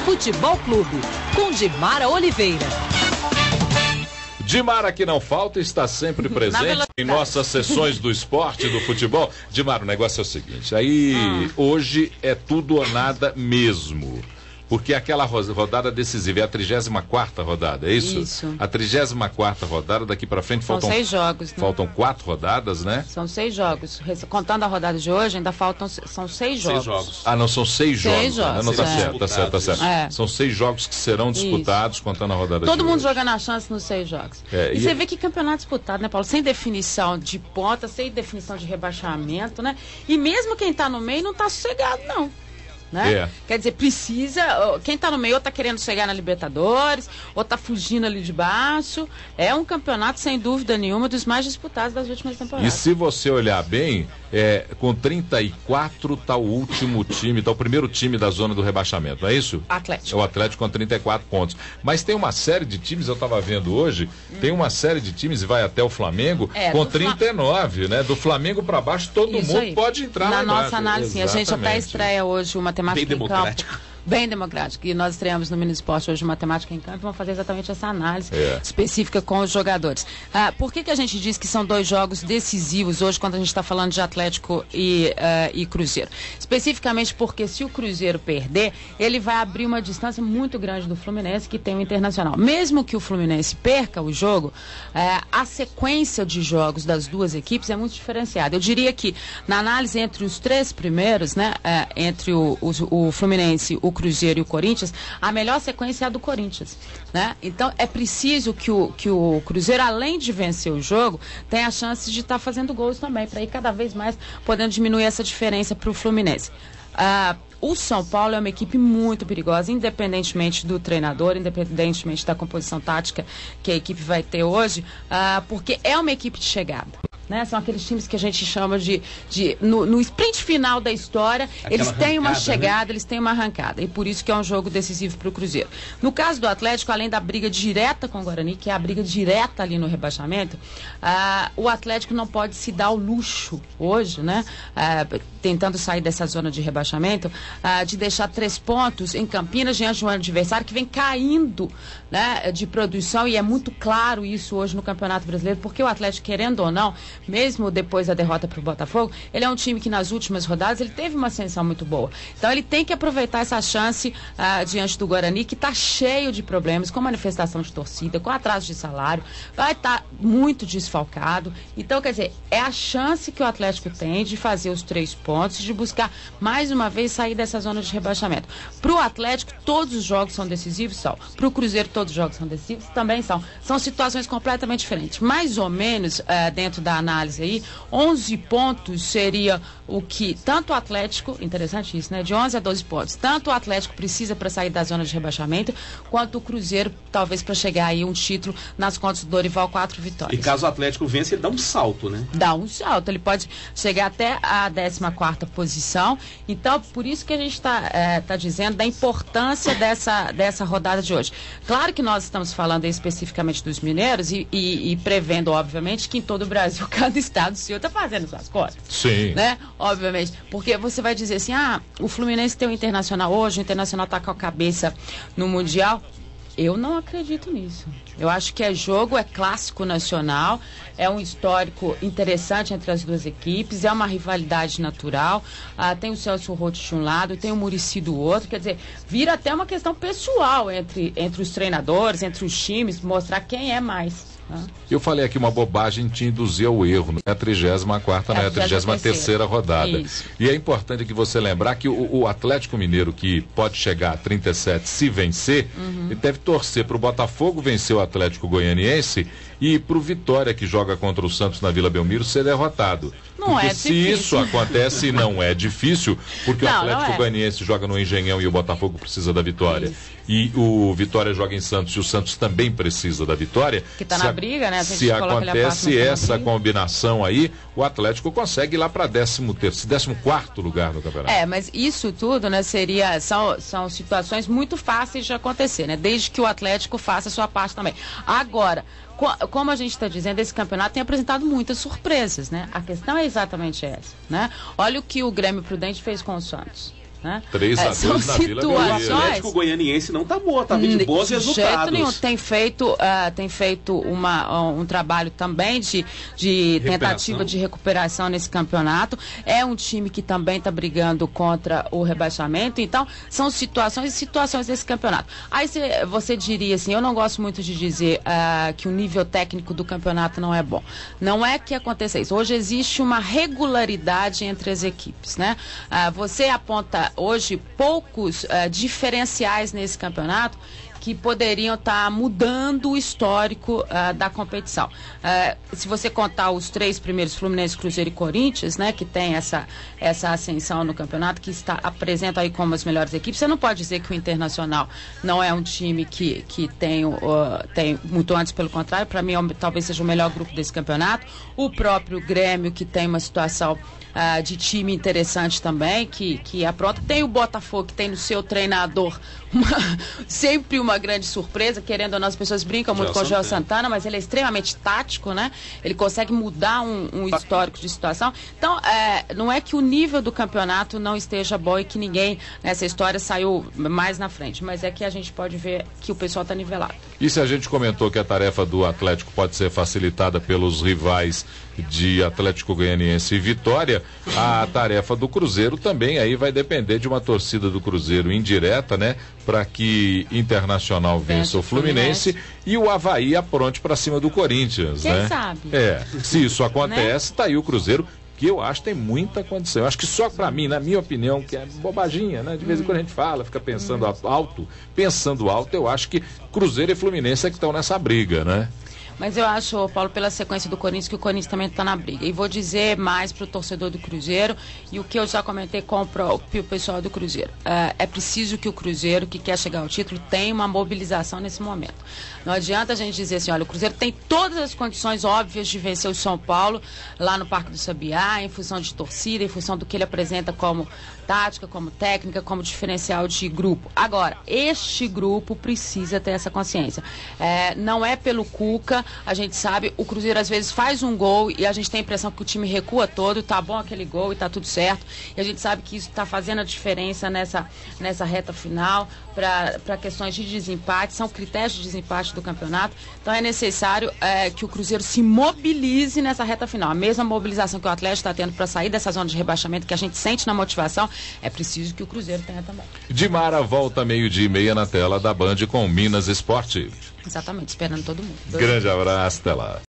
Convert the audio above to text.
Futebol Clube, com Dimara Oliveira. Dimara, que não falta, está sempre presente em nossas sessões do esporte, do futebol. Dimara, o negócio é o seguinte, hoje é tudo ou nada mesmo. Porque aquela rodada decisiva é a 34ª rodada, é isso? Isso. A 34ª rodada, daqui para frente São 6 jogos. Né? Faltam 4 rodadas, né? São 6 jogos. Contando a rodada de hoje, ainda faltam, são 6 jogos. Ah, não, são 6 jogos. 6 jogos. Né? Não, tá certo. São 6 jogos que serão disputados, isso. Contando a rodada Todo de mundo hoje. jogando a chance nos 6 jogos. E você vê que campeonato disputado, né, Paulo? Sem definição de ponta, sem definição de rebaixamento, né? E mesmo quem tá no meio não tá sossegado, não. Né? Quer dizer, precisa, quem tá no meio ou tá querendo chegar na Libertadores, ou tá fugindo ali de baixo. É um campeonato, sem dúvida nenhuma, dos mais disputados das últimas temporadas. E se você olhar bem, com 34 tá o último time, tá o primeiro time da zona do rebaixamento, não é isso? Atlético. É o Atlético com 34 pontos. Mas tem uma série de times, eu tava vendo hoje, tem uma série de times, e vai até o Flamengo, com 39, né? Do Flamengo para baixo, todo isso mundo aí. pode entrar na lá nossa análise. Exatamente. A gente até estreia hoje o Matemática Bem democrático. Bem democrático. E nós estreamos no Mini Esporte hoje Matemática em Campo e vamos fazer exatamente essa análise específica com os jogadores. Por que a gente diz que são 2 jogos decisivos hoje quando a gente está falando de Atlético e Cruzeiro? Especificamente porque se o Cruzeiro perder, ele vai abrir uma distância muito grande do Fluminense, que tem o Internacional. Mesmo que o Fluminense perca o jogo, a sequência de jogos das duas equipes é muito diferenciada. Eu diria que na análise entre os 3 primeiros, né, entre o Fluminense, o Cruzeiro e o Corinthians, a melhor sequência é a do Corinthians, né? Então é preciso que o Cruzeiro, além de vencer o jogo, tenha a chance de estar fazendo gols também, para ir cada vez mais podendo diminuir essa diferença para o Fluminense. O São Paulo é uma equipe muito perigosa, independentemente do treinador, independentemente da composição tática que a equipe vai ter hoje, porque é uma equipe de chegada. Né? São aqueles times que a gente chama no sprint final da história, eles têm uma chegada, né? Eles têm uma arrancada, e por isso que é um jogo decisivo para o Cruzeiro. No caso do Atlético, além da briga direta com o Guarani, que é a briga direta ali no rebaixamento, o Atlético não pode se dar o luxo hoje, né? Tentando sair dessa zona de rebaixamento, de deixar 3 pontos em Campinas diante de um adversário que vem caindo, né, de produção, e é muito claro isso hoje no Campeonato Brasileiro, porque o Atlético, querendo ou não, mesmo depois da derrota para o Botafogo, ele é um time que nas últimas rodadas ele teve uma ascensão muito boa. Então ele tem que aproveitar essa chance diante do Guarani, que está cheio de problemas, com manifestação de torcida, com atraso de salário, vai estar muito desfalcado. Então, quer dizer, é a chance que o Atlético tem de fazer os 3 pontos, de buscar mais uma vez sair dessa zona de rebaixamento. Para o Atlético, todos os jogos são decisivos, são. Para o Cruzeiro, todos os jogos são decisivos, também são. São situações completamente diferentes. Mais ou menos, dentro da análise aí, 11 pontos seria o que tanto o Atlético, interessante isso, né? De 11 a 12 pontos. Tanto o Atlético precisa para sair da zona de rebaixamento, quanto o Cruzeiro, talvez para chegar aí um título nas contas do Dorival, 4 vitórias. E caso o Atlético vença, ele dá um salto, né? Dá um salto, ele pode chegar até a 14ª posição. Então, por isso que a gente está dizendo da importância dessa rodada de hoje. Claro que nós estamos falando especificamente dos mineiros e prevendo, obviamente, que em todo o Brasil, cada estado seu está fazendo suas contas. Sim. Né? Obviamente. Porque você vai dizer assim, o Fluminense tem o Internacional hoje, o Internacional está com a cabeça no Mundial. Eu não acredito nisso. Eu acho que é clássico nacional, é um histórico interessante entre as duas equipes, é uma rivalidade natural, tem o Celso Roth de um lado, tem o Muricy do outro, quer dizer, vira até uma questão pessoal entre os treinadores, entre os times, mostrar quem é mais. Eu falei aqui uma bobagem, te induzir ao erro, não é a 34ª, não é a 33ª rodada. Isso. E é importante que você lembrar que o Atlético Mineiro, que pode chegar a 37 se vencer, ele deve torcer para o Botafogo vencer o Atlético Goianiense e para o Vitória, que joga contra o Santos na Vila Belmiro, ser derrotado. Não porque é se difícil. isso acontece, não é difícil, porque o Atlético Goianiense joga no Engenhão e o Botafogo precisa da vitória. Isso. E o Vitória joga em Santos e o Santos também precisa da vitória. Que está na briga, né? Se acontece essa combinação aí, o Atlético consegue ir lá para 14º lugar no campeonato. Mas isso tudo, né, são situações muito fáceis de acontecer, né? Desde que o Atlético faça a sua parte também. Agora, como a gente está dizendo, esse campeonato tem apresentado muitas surpresas, né? A questão é exatamente essa, né? Olha o que o Grêmio Prudente fez com o Santos. Né? 3-2 na Vila Belmiro. O Atlético Goianiense não tá boa, tá vindo de bons resultados. De jeito nenhum. Tem feito um trabalho também de tentativa de recuperação nesse campeonato. É um time que também está brigando contra o rebaixamento. Então, são situações desse campeonato. Aí você diria assim, eu não gosto muito de dizer que o nível técnico do campeonato não é bom. Não é que aconteça isso. Hoje existe uma regularidade entre as equipes, né? Você aponta hoje poucos diferenciais nesse campeonato que poderiam estar mudando o histórico da competição. Se você contar os 3 primeiros, Fluminense, Cruzeiro e Corinthians, né, que tem essa ascensão no campeonato, que apresenta aí como as melhores equipes, você não pode dizer que o Internacional não é um time que tem muito antes, pelo contrário, para mim talvez seja o melhor grupo desse campeonato. O próprio Grêmio, que tem uma situação de time interessante também, que apronta. Tem o Botafogo, que tem no seu treinador sempre uma grande surpresa, querendo ou não, as pessoas brincam muito com o Joel Santana, mas ele é extremamente tático, né? Ele consegue mudar um histórico de situação. Então, não é que o nível do campeonato não esteja bom e que ninguém nessa história saiu mais na frente, mas é que a gente pode ver que o pessoal está nivelado. E se a gente comentou que a tarefa do Atlético pode ser facilitada pelos rivais de Atlético Goianiense e Vitória, a tarefa do Cruzeiro também aí vai depender de uma torcida do Cruzeiro indireta, né? Para que Internacional vença o Fluminense e o Avaí apronte para cima do Corinthians, Quem né? sabe? Se isso acontece, tá aí o Cruzeiro, que eu acho que tem muita condição. Eu acho que só para mim, na minha opinião, que é bobaginha, né? De vez em quando a gente fala, fica pensando alto, eu acho que Cruzeiro e Fluminense é que estão nessa briga, né? Mas eu acho, Paulo, pela sequência do Corinthians, que o Corinthians também está na briga. E vou dizer mais para o torcedor do Cruzeiro e o que eu já comentei com o pessoal do Cruzeiro. É preciso que o Cruzeiro, que quer chegar ao título, tenha uma mobilização nesse momento. Não adianta a gente dizer assim, olha, o Cruzeiro tem todas as condições óbvias de vencer o São Paulo lá no Parque do Sabiá, em função de torcida, em função do que ele apresenta como tática, como técnica, como diferencial de grupo. Agora, este grupo precisa ter essa consciência. Não é pelo Cuca, a gente sabe, o Cruzeiro às vezes faz um gol e a gente tem a impressão que o time recua todo, tá bom aquele gol e tá tudo certo. E a gente sabe que isso está fazendo a diferença nessa reta final para questões de desempate, são critérios de desempate do campeonato. Então é necessário que o Cruzeiro se mobilize nessa reta final. A mesma mobilização que o Atlético está tendo para sair dessa zona de rebaixamento, que a gente sente na motivação, é preciso que o Cruzeiro tenha também. Dimara volta 12:30 na tela da Band com Minas Esporte. Exatamente, esperando todo mundo. Grande abraço, até lá.